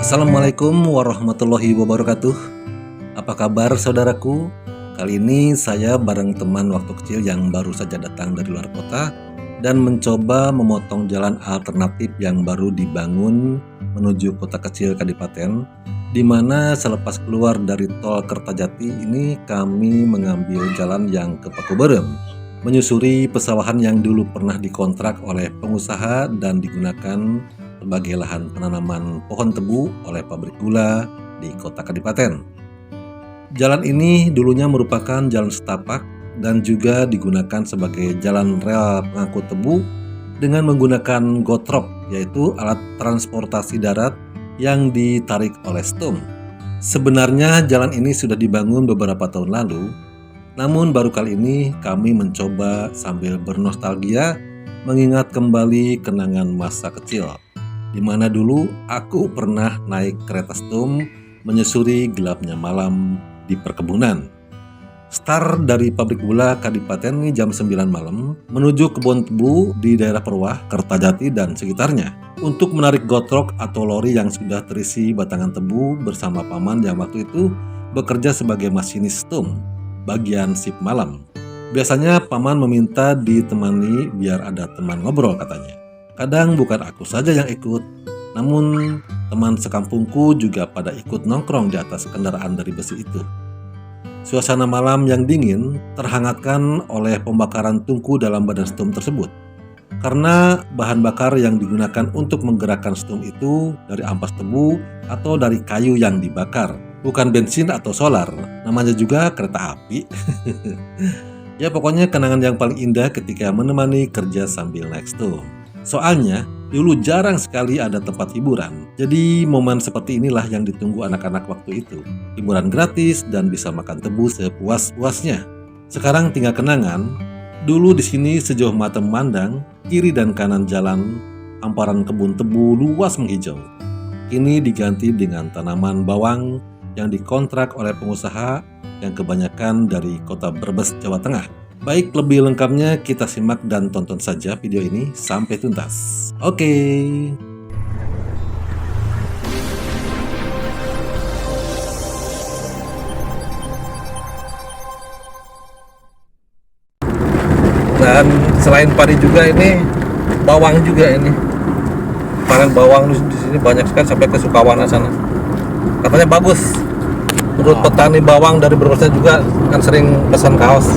Assalamualaikum warahmatullahi wabarakatuh. Apa kabar saudaraku? Kali ini saya bareng teman waktu kecil yang baru saja datang dari luar kota dan mencoba memotong jalan alternatif yang baru dibangun menuju kota kecil Kadipaten, di mana selepas keluar dari tol Kertajati ini kami mengambil jalan yang ke Pakuberem, menyusuri pesawahan yang dulu pernah dikontrak oleh pengusaha dan digunakan sebagai lahan penanaman pohon tebu oleh pabrik gula di kota Kadipaten. Jalan ini dulunya merupakan jalan setapak dan juga digunakan sebagai jalan rel pengangkut tebu dengan menggunakan gotrok, yaitu alat transportasi darat yang ditarik oleh stum. Sebenarnya jalan ini sudah dibangun beberapa tahun lalu, namun baru kali ini kami mencoba sambil bernostalgia mengingat kembali kenangan masa kecil, di mana dulu aku pernah naik kereta stum menyusuri gelapnya malam di perkebunan. Start dari pabrik gula Kadipaten ini jam 9 malam menuju kebun tebu di daerah Perwah, Kertajati dan sekitarnya untuk menarik gotrok atau lori yang sudah terisi batangan tebu bersama paman yang waktu itu bekerja sebagai masinis stum bagian sip malam. Biasanya paman meminta ditemani biar ada teman ngobrol katanya. Kadang bukan aku saja yang ikut, namun teman sekampungku juga pada ikut nongkrong di atas kendaraan dari besi itu. Suasana malam yang dingin terhangatkan oleh pembakaran tungku dalam badan stum tersebut. Karena bahan bakar yang digunakan untuk menggerakkan stum itu dari ampas tebu atau dari kayu yang dibakar, bukan bensin atau solar, namanya juga kereta api. Ya pokoknya kenangan yang paling indah ketika menemani kerja sambil naik stum. Soalnya, dulu jarang sekali ada tempat hiburan. Jadi momen seperti inilah yang ditunggu anak-anak waktu itu. Hiburan gratis dan bisa makan tebu sepuas-puasnya. Sekarang tinggal kenangan. Dulu di sini sejauh mata memandang, kiri dan kanan jalan, hamparan kebun tebu luas menghijau. Kini diganti dengan tanaman bawang yang dikontrak oleh pengusaha yang kebanyakan dari kota Brebes, Jawa Tengah. Baik, lebih lengkapnya kita simak dan tonton saja video ini sampai tuntas. Oke. Dan selain padi juga ini bawang juga ini. Panen bawang di sini banyak sekali sampai ke Sukawana sana. Katanya bagus. Menurut petani bawang dari Brebes juga kan sering pesan kaos.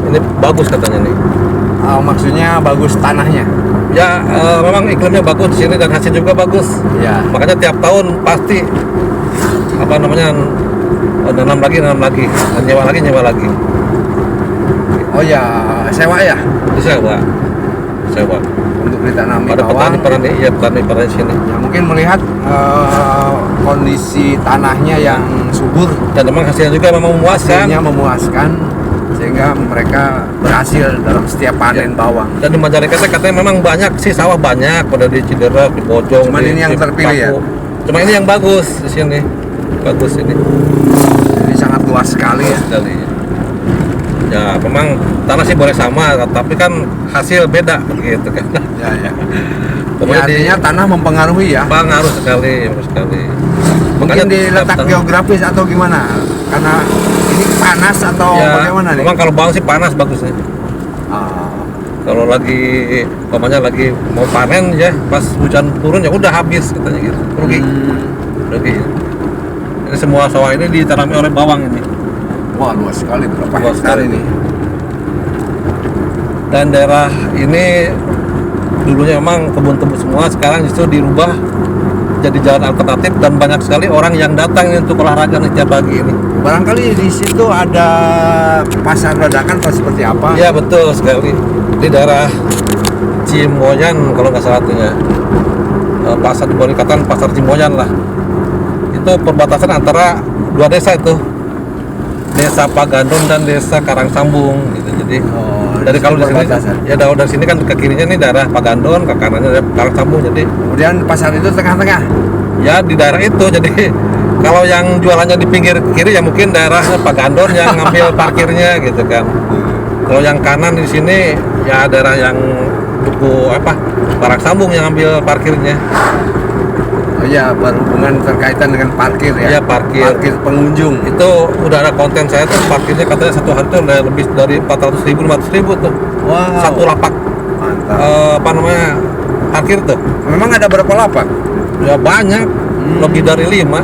Ini bagus katanya nih. Maksudnya bagus tanahnya? Ya memang iklimnya bagus di sini dan hasil juga bagus. Ya. Makanya tiap tahun pasti nanam lagi, nyewa lagi. Oh ya, sewa ya? Sewa. Untuk ditanami Ada bawang. petani di sini. Ya mungkin melihat kondisi tanahnya yang subur Dan memang hasilnya juga memang memuaskan. hasilnya memuaskan, sehingga mereka berhasil dalam setiap panen bawang. Dan di Majalengka katanya memang banyak sih sawah banyak, pada di Ciderep, di Bojong. Cuman ini yang terpilih ya? Cuma ini yang bagus di sini. Bagus ini. Jadi sangat luas sekali ya. Sekali. Ya memang tanah sih boleh sama, tapi kan hasil beda begitu kan. Ya. Pokoknya Artinya tanah mempengaruhi ya. Ngaruh sekali. Mungkin di letak geografis atau gimana? Karena ini panas atau bagaimana nih? Memang kalau bawang sih panas bagusnya. Kalau lagi mau panen ya, pas hujan turun ya udah habis katanya gitu. Rugi. Ini semua sawah ini ditanami oleh bawang ini. Wah, luas sekali, berapa Luas hektar sekali. ini? Dan daerah ini dulunya memang kebun tebu semua, sekarang justru dirubah jadi jalan alternatif dan banyak sekali orang yang datang untuk olahraga setiap pagi ini. Barangkali di situ ada pasar dadakan atau seperti apa? Iya betul sekali, di daerah Cimoyan kalau nggak salah itunya, pasar boleh dikatakan pasar Cimoyan lah. Itu perbatasan antara dua desa itu, Desa Pagandon dan Desa Karangsambung gitu. Jadi dari kalau dari sini dari sini kan ke kirinya nih daerah Pagandon, ke kanannya daerah Karangsambung. Jadi kemudian pasar itu tengah-tengah. Ya di daerah itu. Jadi kalau yang jualannya di pinggir kiri ya mungkin daerah Pagandon yang ngambil parkirnya gitu kan. Kalau yang kanan di sini ya daerah yang Karangsambung yang ngambil parkirnya. ya berhubungan terkaitan dengan parkir ya. Iya, parkir. Parkir pengunjung. Itu udah ada konten saya tuh, parkirnya katanya satu hari tuh udah lebih dari 400.000, 500.000 tuh. Wow. Satu lapak Mantap. apa namanya parkir tuh. Memang ada berapa lapak? Ya banyak, lebih dari 5.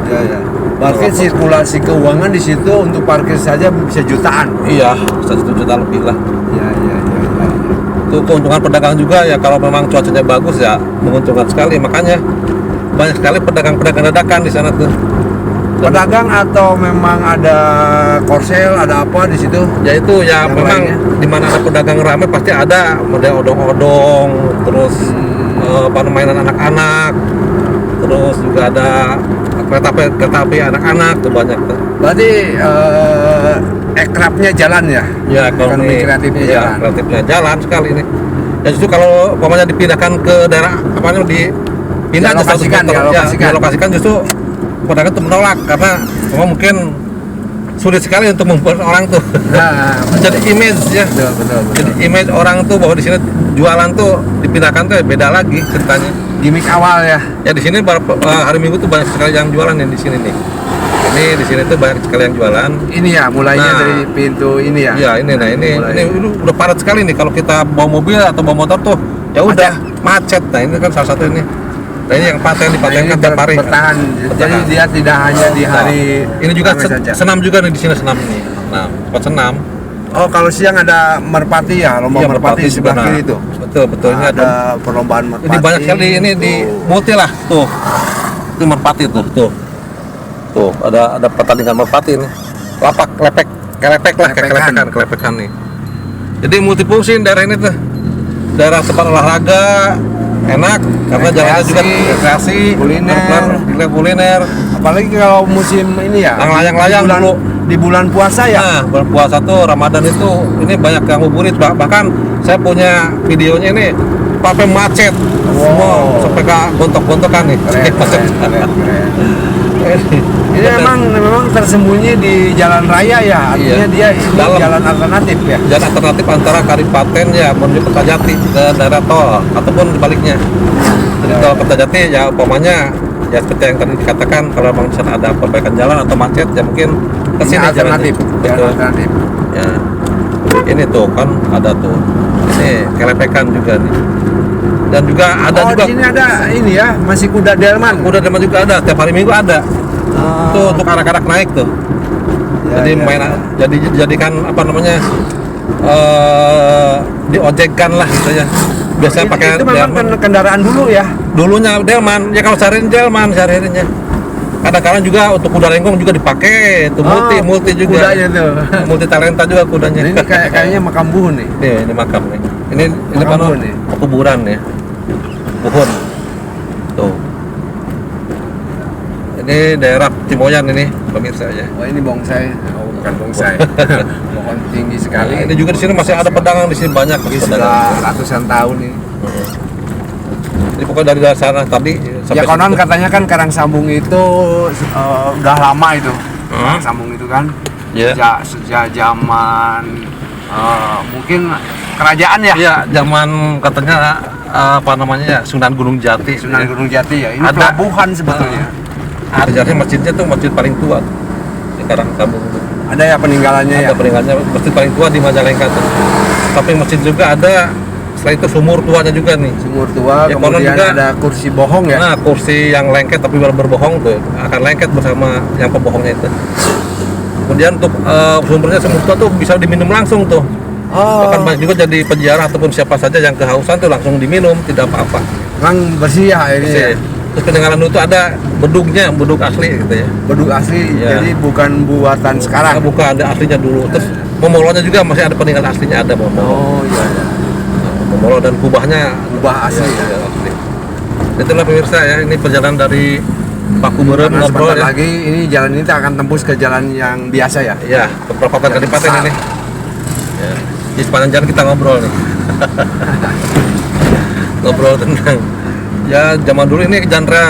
Ya ya. Berarti sirkulasi keuangan di situ untuk parkir saja bisa jutaan. Iya, 1 juta lebih lah. Ya. Itu keuntungan pedagang juga ya, kalau memang cuacanya bagus ya menguntungkan sekali, makanya banyak sekali pedagang-pedagang dadakan di sana tuh. Pedagang atau memang ada korsel, ada apa di situ? Ya itu ya Yang memang lainnya? di mana ada pedagang ramai pasti ada model odong-odong, terus mainan anak-anak, terus juga ada kereta api anak-anak tuh banyak tuh. Berarti ekrapnya jalan ya? Ya kalau Ekonomi ini kreatifnya ya, jalan. kreatifnya jalan sekali ini. Ya justru kalau umpamanya dipindahkan ke daerah apa namanya dipindah ke 100 Dialokasikan, meter, dialokasikan. dialokasikan justru pedagang tuh menolak karena memang mungkin sulit sekali untuk membuat orang tuh Nah, menjadi image ya. betul. Jadi image orang tuh bahwa di sini jualan tuh dipindahkan tuh beda lagi ceritanya. Gimik awal ya. Ya di sini hari Minggu tuh banyak sekali yang jualan nih di sini nih. Ini di sini tuh banyak sekali yang jualan. Ini ya mulainya Nah. dari pintu ini ya. Iya ini Mulai. ini udah padat sekali nih kalau kita bawa mobil atau bawa motor tuh ya udah macet. Nah ini kan salah satu ini. Nah ini yang dipatenkan tiap hari. Bertahan. Jadi dia tidak hanya di hari ini juga ramai saja. senam juga nih di sini senam ini. Nah tempat senam. Oh kalau siang ada merpati ya, lomba Iya, merpati sebelah juga. kiri itu. Betul ini Ada perlombaan merpati. ini banyak sekali ini di multi lah tuh. Itu merpati tuh. Tuh ada pertandingan merpati nih. Lapak kelepekan nih. Jadi multifungsi daerah ini tuh. Daerah tempat olahraga enak karena jalannya juga rekreasi, kuliner. Apalagi kalau musim ini ya. Yang layang-layang dulu. Di bulan puasa ya. Nah, bulan puasa tuh Ramadan itu ini banyak yang ngabuburit, bahkan saya punya videonya ini sampai macet. Semua sampai ke gontok-gontokan nih. Keren. Ini memang tersembunyi di jalan raya ya, artinya dia ini Dalam. jalan alternatif ya. Jalan alternatif antara Kadipaten ya menuju Kertajati ke daerah tol ataupun sebaliknya. Jadi tol Kertajati ya umpamanya ya seperti yang tadi dikatakan, kalau memang di sana ada perbaikan jalan atau macet ya mungkin ke Ini sini alternatif, jalannya. jalan Betul. alternatif. Ya. Ini tuh kan ada tuh. Ini kelepekan juga nih. Dan juga ada Oh, juga di sini ada ini ya, masih kuda delman. kuda delman juga ada, tiap hari Minggu ada. Oh. Tuh untuk anak-anak naik tuh. Ya, Jadi ya, main ya. jadikan apa namanya? Diojekkan lah gitu ya. Biasanya pakai itu memang delman. kendaraan dulu ya. Dulunya delman, ya kalau sehari delman sehari-harinya. Kadang-kadang juga untuk kuda lenggong juga dipakai, itu multi juga. Kudanya tuh. Multi talenta juga kudanya. Ini kayaknya makam buhun nih. Ini makam nih. Ini Makam apa buhun nih. kuburan ya. Buhun. Tuh. Ini daerah Cimoyan ini pemirsa ya. Oh ini bongsai. Oh bukan bongsai. Pohon tinggi sekali. Nah, ini juga di sini masih ada pedagang di sini banyak Ini pedagang. sudah ratusan tahun ini. Jadi pokoknya dari sana tadi Ya konon situ. katanya kan Karangsambung itu udah lama itu. Karangsambung itu kan Iya. sejak zaman mungkin kerajaan ya. Iya, zaman katanya apa namanya ya, Sunan Gunung Jati. Sunan Gunung Jati ya. Ini Ada. pelabuhan sebetulnya. Ada jadi masjidnya tuh masjid paling tua di Karangsambung. Ada ya peninggalannya ya. Ada peninggalannya masjid paling tua di Majalengka tuh. Tapi masjid juga ada. Selain itu sumur tuanya juga nih. Sumur tua, Ya, konon kemudian juga ada kursi bohong ya. Nah, kursi yang lengket tapi berbohong tuh akan lengket bersama yang pembohongnya itu. Kemudian untuk sumbernya sumur tua tuh bisa diminum langsung tuh. Oh, Bahkan banyak juga jadi penjara ataupun siapa saja yang kehausan tuh langsung diminum, tidak apa-apa. memang bersih ya airnya ya. Terus peninggalan dulu tuh ada bedugnya, bedug asli gitu ya. Bedug asli, Ya. jadi bukan buatan Nah, sekarang. bukan, ada aslinya dulu. Terus momolonya juga masih ada peninggalan aslinya, ada momolo. Oh iya, iya. Momolo dan kubahnya Kubah asli ya. ya, asli. Itulah pemirsa ya, ini perjalanan dari Paku Beureum Karena ngobrol sebentar ya. lagi ini jalan ini akan tembus ke jalan yang biasa ya. Ya, ke perempatan Jalan Kadipaten besar. ini. Ya. Di sepanjang jalan kita ngobrol nih. Ngobrol tentang ya zaman dulu ini genre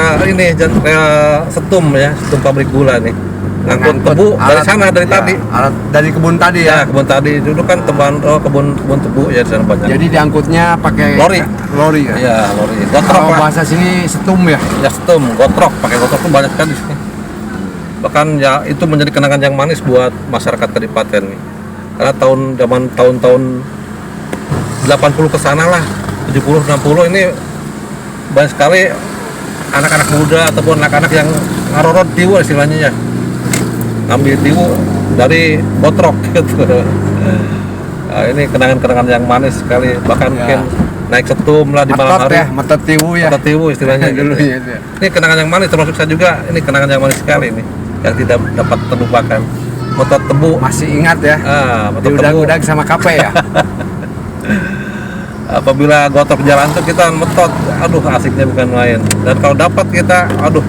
setum ya, setum pabrik gula nih. ngangkut tebu dari sana, dari tadi. Alat dari kebun tadi Ya, ya. kebun tadi dulu kan kebun tebu ya di sana banyak. Jadi diangkutnya pakai lori ya. Iya, lori. Gotrok Kalau lah. bahasa sini setum ya. Ya setum, gotrok, pakai gotrok tuh banyak sekali di sini. Bahkan ya itu menjadi kenangan yang manis buat masyarakat Kadipaten nih. Karena tahun-tahun 80 ke sana lah, 70 60 ini banyak sekali anak-anak muda ataupun anak-anak yang ngarorot tiwu istilahnya ya. Ngambil tiwu dari gotrok gitu. Nah, ini kenangan-kenangan yang manis sekali, bahkan Ya. mungkin naik setum lah di malam Metot hari. ya, metot tiwu ya. Metot tiwu istilahnya Dulu gitu. ya. Ini kenangan yang manis, termasuk saya juga, ini kenangan yang manis sekali ini, yang tidak dapat terlupakan. Metot tebu, Masih ingat ya. metot tebu. Diudag-udag sama kape ya. Apabila gotok jalan tuh kita metot, aduh asiknya bukan main. Dan kalau dapat kita, aduh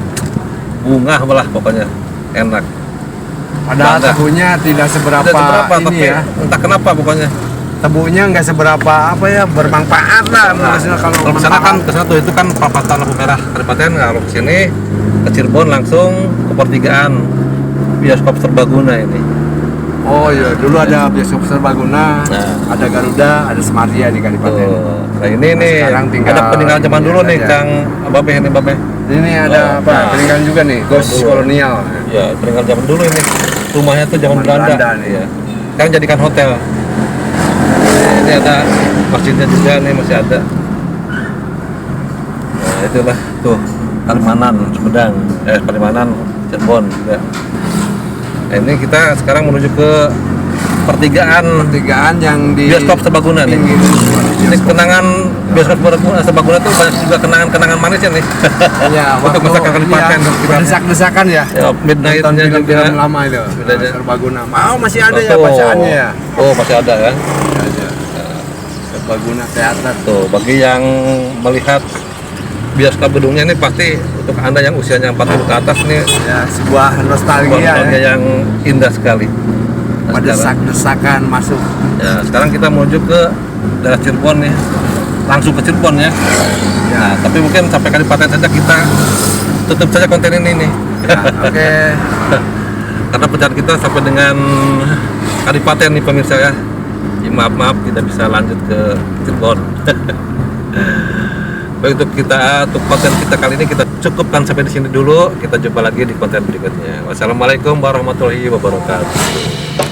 bunga malah pokoknya enak. Padahal Bangga. tebunya tidak seberapa, Tidak seberapa, ini tapi ya. entah kenapa pokoknya. Tebunya nggak seberapa apa ya, bermanfaat lah maksudnya kalau Kalau kesana kan kesana tuh itu kan perapatan lampu merah Kadipaten. Kalau kesini ke Cirebon langsung ke pertigaan bioskop Serbaguna ini. Oh iya, dulu ada bioskop Serbaguna, Nah. ada Garuda, ada Smardia di Kadipaten. Tuh. Nah ini nih Sekarang tinggal ada peninggalan zaman ini dulu nih aja. Kang Babe ini Babe. Ini ada Oh, apa? nah. Peninggalan juga nih, Ghost Dulu. Kolonial. Ya peninggalan zaman dulu ini. Rumahnya tuh zaman Zaman Belanda. Belanda nih. Ya. Sekarang jadikan hotel. Ini ada masjidnya juga nih, masih ada. Nah itulah tuh Palimanan Sumedang, Palimanan Cirebon juga. Nah, ini kita sekarang menuju ke pertigaan Pertigaan yang di bioskop Serbaguna nih. pinggir Ini kenangan bioskop Serbaguna tuh banyak juga kenangan-kenangan manisnya nih. Iya, Untuk masyarakat Kadipaten. berdesak-desakan ya. Ya, Midnight-nya Nonton juga. film-film lama itu. Midnight-nya. Serbaguna. Mau masih ada ya Tuh. bacaannya ya. Oh masih ada kan. Ada. Serbaguna teater. Tuh bagi yang melihat bioskop gedungnya ini pasti untuk anda yang usianya 40 ke atas nih Ya, sebuah nostalgia nostalgia ya. yang indah sekali. Nah, sekarang, Berdesak-desakan masuk. ya, sekarang kita menuju ke daerah Cirebon nih, langsung ke Cirebon ya. Nah, tapi mungkin sampai Kadipaten saja kita tutup saja konten ini nih. Ya, oke. Karena perjalanan kita sampai dengan Kadipaten nih pemirsa ya. Ya, maaf tidak bisa lanjut ke Cirebon. Baik, untuk konten kita kali ini kita cukupkan sampai di sini dulu. Kita jumpa lagi di konten berikutnya. Wassalamualaikum warahmatullahi wabarakatuh.